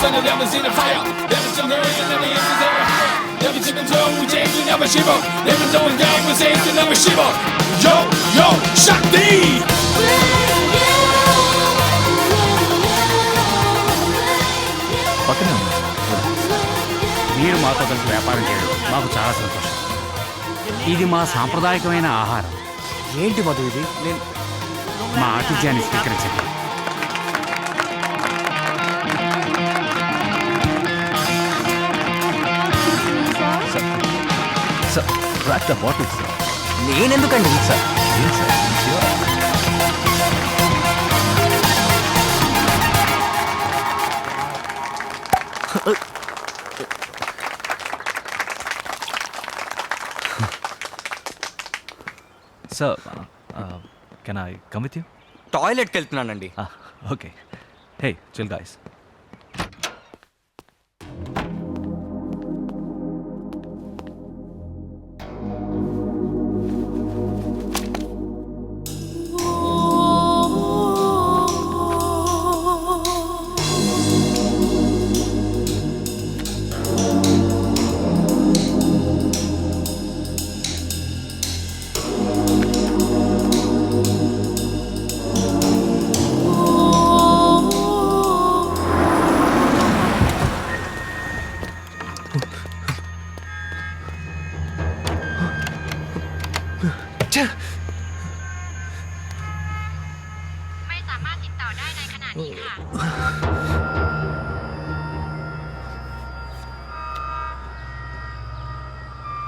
sun and never seen a fire. Never some hurry and never is ever higher. Never took control, we take we never shiver. Never doing down, we say we never shiver. Yo, yo, Shakti! పక్కనే ఉంది. మీరు మాతో కలిసి వ్యాపారం చేయడం మాకు చాలా సంతోషం. ఇది మా సాంప్రదాయకమైన ఆహారం. ఏంటి మధు ఇది? నేను మా ఆతిథ్యాన్ని స్వీకరించండి. నేనెందుకండి sir? Sir, can I come with you? టాయిలెట్కి వెళ్తున్నానండి. Okay. Hey, chill guys.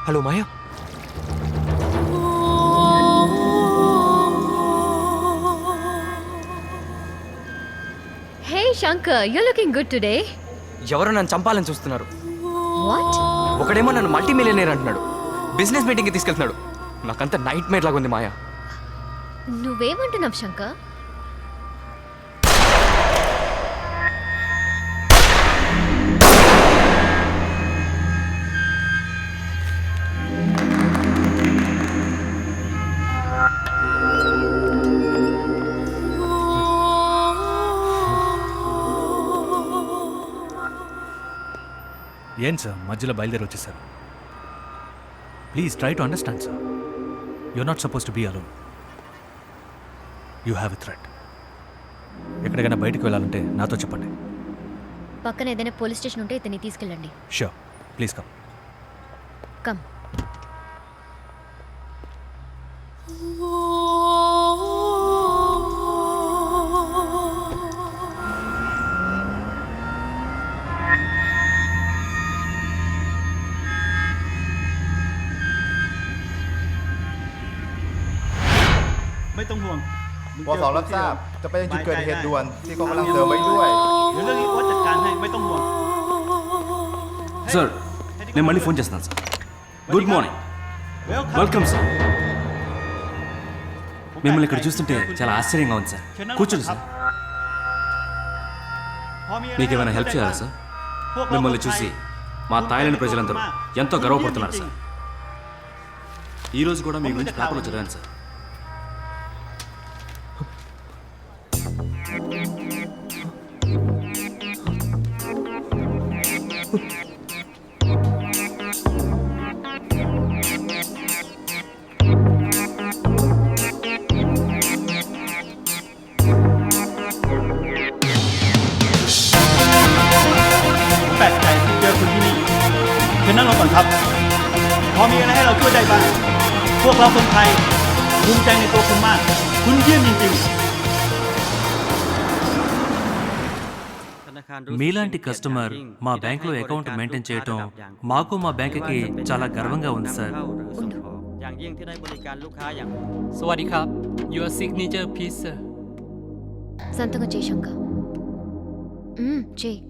Hello Maya. Hey Shankar, you're looking good today. ఎవరో నన్ను చంపాలని చూస్తున్నారు. What? ఒకడేమో నన్ను మల్టీ మిలియనేర్ అంటున్నాడు. బిజినెస్ మీటింగ్కి తీసుకెళ్తున్నాడు. నాకంతా నైట్ మేర్ లాగా ఉంది మాయా. నువ్వేమంటున్నావు శంకర్? ఏం సార్ మధ్యలో బయలుదేరి వచ్చేసారు? Please try to understand sir. You're not suppose to be alone. You have a threat. ఎక్కడికైనా బయటకు వెళ్ళాలంటే నాతో చెప్పండి. పక్కన ఏదైనా పోలీస్ స్టేషన్ ఉంటే ఇతన్ని తీసుకెళ్ళండి. Sure, please come. Come sir నేను మళ్ళీ ఫోన్ చేస్తున్నాను sir. Good morning, welcome sir. మిమ్మల్ని ఇక్కడ చూస్తుంటే చాలా ఆశ్చర్యంగా ఉంది సార్. కూర్చోండి సార్. మీకు ఏమైనా హెల్ప్ చేయాలా సార్? మిమ్మల్ని చూసి మా థాయిలాండ్ ప్రజలందరూ ఎంతో గర్వపడుతున్నారు సార్. ఈరోజు కూడా మీ గురించి పేపర్లో చదివాను సార్. మీలాంటి కస్టమర్ మా బ్యాంక్లో అకౌంట్ మెయింటైన్ చేయటం మాకు మా బ్యాంక్కి చాలా గర్వంగా ఉంది sir. Sawadee your signature please sir. సంతకం చేయి శంకర్. చేయి.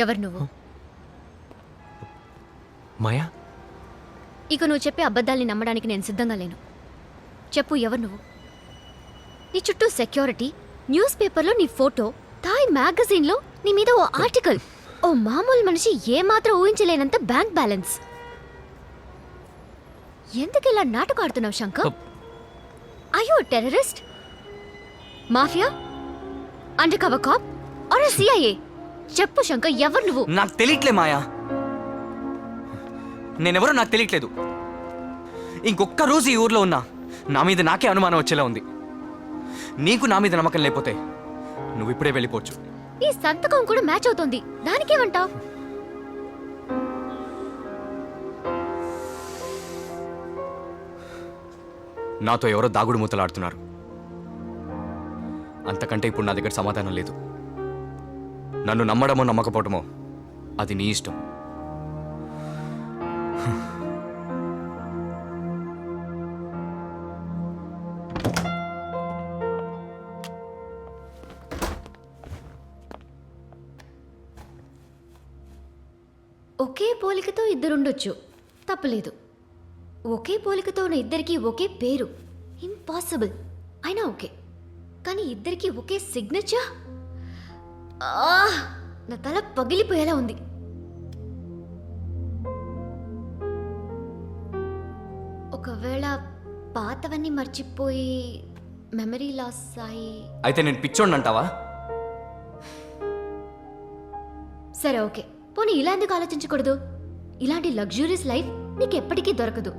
ఎవరు నువ్వు? మాయా, ఇక నువ్వు చెప్పే అబద్ధాల్ని నమ్మడానికి నేను సిద్ధంగా లేను. చెప్పు, ఎవరు నువ్వు? నీ చుట్టూ సెక్యూరిటీ, న్యూస్ పేపర్లో నీ ఫోటో, థాయ్ మ్యాగజైన్లో నీ మీద ఓ ఆర్టికల్, ఓ మామూలు మనిషి ఏమాత్రం ఊహించలేనంత బ్యాంక్ బ్యాలెన్స్. ఎందుకు ఇలా నాటకం ఆడుతున్నావు శంకర్? అయ్యో terrorist, mafia, under cover cop or CIA? చెప్పు శంకర్, ఎవరు నువ్వు? నాకు తెలియట్లే మాయా, నేనెవరో నాకు తెలియట్లేదు. ఇంకొక్క రోజు ఈ ఊర్లో ఉన్నా నా మీద నాకే అనుమానం వచ్చేలా ఉంది. నీకు నా మీద నమ్మకం లేకపోతే నువ్వు ఇప్పుడే వెళ్ళిపోవచ్చు. నీ సంతకం కూడా మ్యాచ్ అవుతోంది, దానికేమంటావ్? నాతో ఎవరో దాగుడు మూతలాడుతున్నారు. అంతకంటే ఇప్పుడు నా దగ్గర సమాధానం లేదు. నన్ను నమ్మడమో నమ్మకపోవటమో అది నీ ఇష్టం. ఒకే పోలికతో ఇద్దరుండొచ్చు, తప్పులేదు. ఒకే పోలికతో ఉన్న ఇద్దరికి ఒకే పేరు, ఇంపాసిబుల్. అయినా ఓకే. కానీ ఇద్దరికి ఒకే సిగ్నేచర్, నా తల పగిలిపోయేలా ఉంది. ఒకవేళ పాతవన్నీ మర్చిపోయి మెమరీ లాస్ అయి... అయితే నేను పిచ్చోడిని అంటావా? సరే ఓకే, పోనీ ఇలా ఎందుకు ఆలోచించకూడదు? ఇలాంటి లగ్జూరియస్ లైఫ్ నీకు ఎప్పటికీ దొరకదు.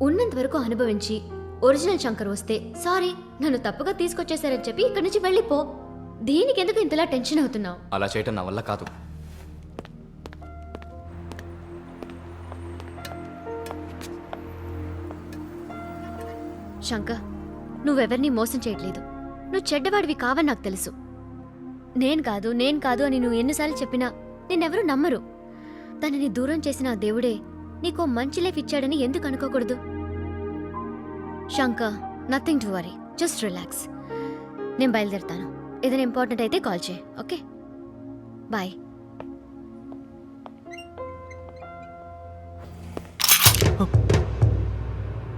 ఉన్నంత వరకు అనుభవించి ఒరిజినల్ శంకర్ వస్తే సారీ నన్ను తప్పుగా తీసుకొచ్చేసారని చెప్పి ఇక్కడి నుంచి వెళ్ళిపో. దీనికి ఎందుకు ఇంతలా టెన్షన్ అవుతున్నావు? అలా చేయటం నా వల్ల కాదు. శంకర్, నువ్వెవరినీ మోసం చేయట్లేదు. నువ్వు చెడ్డవాడివి కావని నాకు తెలుసు. నేను కాదు అని నువ్వు ఎన్నిసార్లు చెప్పినా నిన్నెవరూ నమ్మరు. తనని దూరం చేసిన ఆ దేవుడే నీకో మంచి లైఫ్ ఇచ్చాడని ఎందుకు అనుకోకూడదు? Shankar, nothing to worry, just relax. నేను బయలుదేరుతాను. ఏదైనా ఇంపార్టెంట్ అయితే కాల్ చేయి, ఓకే? బాయ్.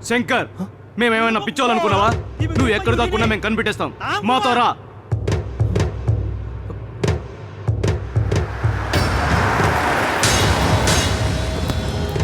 శంకర్, మేమేమైనా పిచ్చోలనుకున్నావా? నువ్వు ఎక్కడ దాక్కున్నా మేము కనిపెట్టేస్తాం. మాతో రా.